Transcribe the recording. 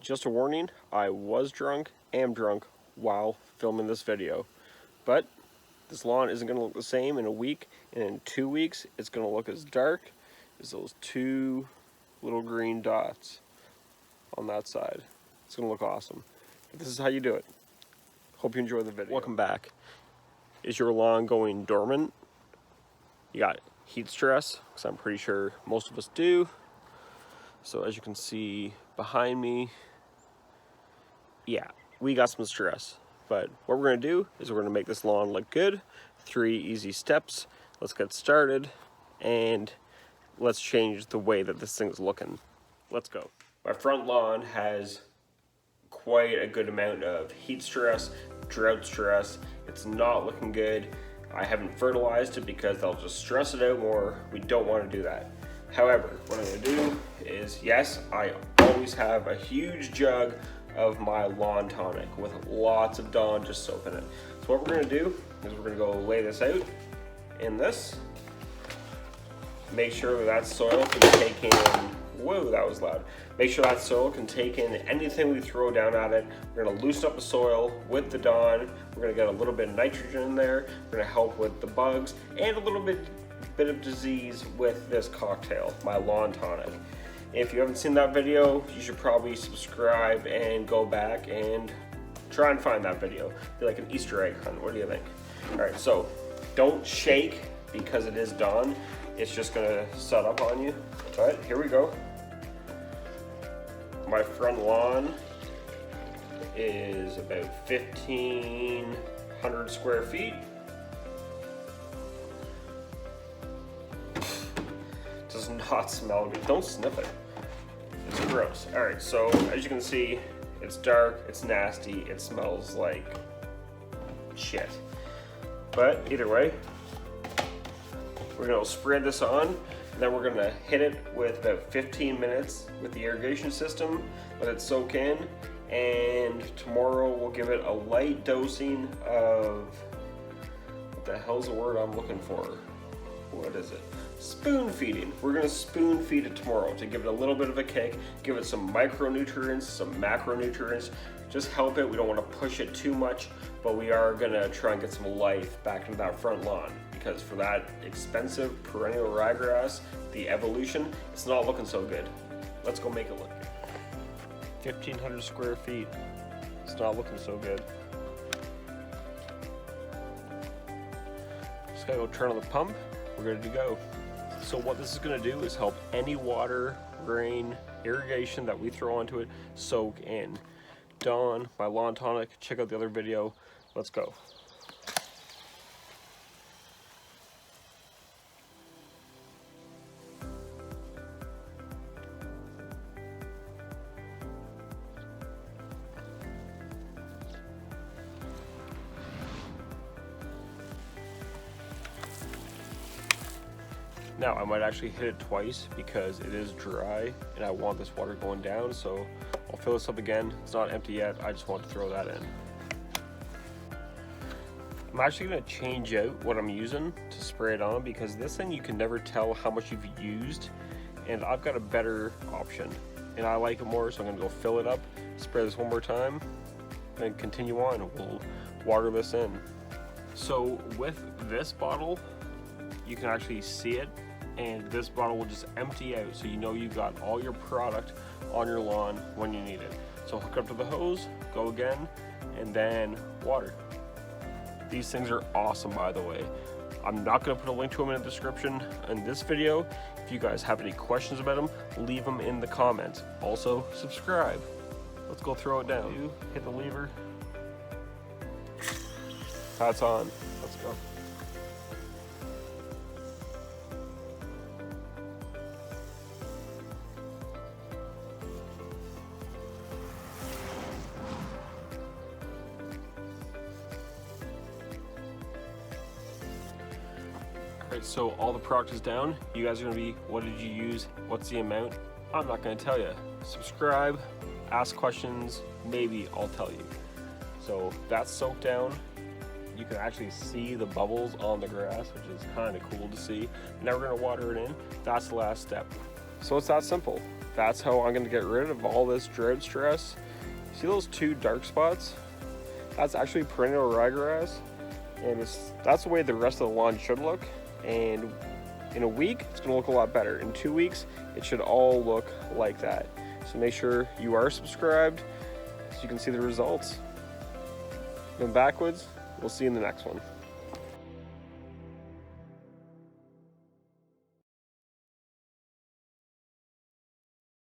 Just a warning, I was drunk, am drunk while filming this video. But this lawn isn't going to look the same in a week, and in 2 weeks it's going to look as dark as those two little green dots on that side. It's going to look awesome. But this is how you do it. Hope you enjoy the video. Welcome back. Is your lawn going dormant? You got heat stress, because I'm pretty sure most of us do. So as you can see behind me, yeah, we got some stress. But what we're gonna do is we're gonna make this lawn look good. 3 easy steps. Let's get started and let's change the way that this thing's looking. Let's go. My front lawn has quite a good amount of heat stress, drought stress. It's not looking good. I haven't fertilized it because they'll just stress it out more. We don't want to do that. However, what I'm going to do is, yes, I always have a huge jug of my lawn tonic with lots of Dawn just soaking it. So what we're going to do is we're going to go lay this out in this. Make sure that soil can take in, whoa, that was loud. Make sure that soil can take in anything we throw down at it. We're going to loosen up the soil with the Dawn. We're going to get a little bit of nitrogen in there. We're going to help with the bugs and a little bit of disease with this cocktail, my lawn tonic. If you haven't seen that video, you should probably subscribe and go back and try and find that video. Be like an Easter egg hunt. What do you think? All right, so don't shake because it is Dawn. It's just gonna set up on you. All right, here we go. My front lawn is about 1,500 square feet. Does not smell good. Don't sniff it. It's gross. All right, so as you can see, it's dark, it's nasty, it smells like shit. But either way, we're gonna spray this on, and then we're gonna hit it with about 15 minutes with the irrigation system, let it soak in, and tomorrow we'll give it a light dosing of, what the hell's the word I'm looking for? What is it? Spoon feeding. We're gonna spoon feed it tomorrow to give it a little bit of a kick, give it some micronutrients, some macronutrients, just help it. We don't wanna push it too much, but we are gonna try and get some life back into that front lawn, because for that expensive perennial ryegrass, the evolution, it's not looking so good. Let's go make it look good. 1,500 square feet. It's not looking so good. Just gotta go turn on the pump. We're ready to go. So what this is gonna do is help any water, rain, irrigation that we throw onto it soak in. Dawn, my lawn tonic, check out the other video. Let's go. Now I might actually hit it twice because it is dry and I want this water going down, so I'll fill this up again. It's not empty yet, I just want to throw that in. I'm actually going to change out what I'm using to spray it on, because this thing you can never tell how much you've used, and I've got a better option and I like it more, so I'm going to go fill it up, spray this one more time, and continue on. We'll water this in. So with this bottle, you can actually see it, and this bottle will just empty out, so you know you got all your product on your lawn when you need it. So hook up to the hose, go again, and then water. These things are awesome, by the way. I'm not gonna put a link to them in the description in this video. If you guys have any questions about them, leave them in the comments. Also, subscribe. Let's go throw it down. You hit the lever. That's on. Let's go. Alright, so all the product is down. You guys are gonna be, what did you use? What's the amount? I'm not gonna tell you. Subscribe, ask questions, maybe I'll tell you. So that's soaked down. You can actually see the bubbles on the grass, which is kind of cool to see. Now we're gonna water it in. That's the last step. So it's that simple. that's how I'm gonna get rid of all this drought stress. See those 2 dark spots? That's actually perennial ryegrass, and that's the way the rest of the lawn should look. And in a week, it's gonna look a lot better. In 2 weeks, it should all look like that. So make sure you are subscribed so you can see the results. Going backwards, we'll see you in the next one.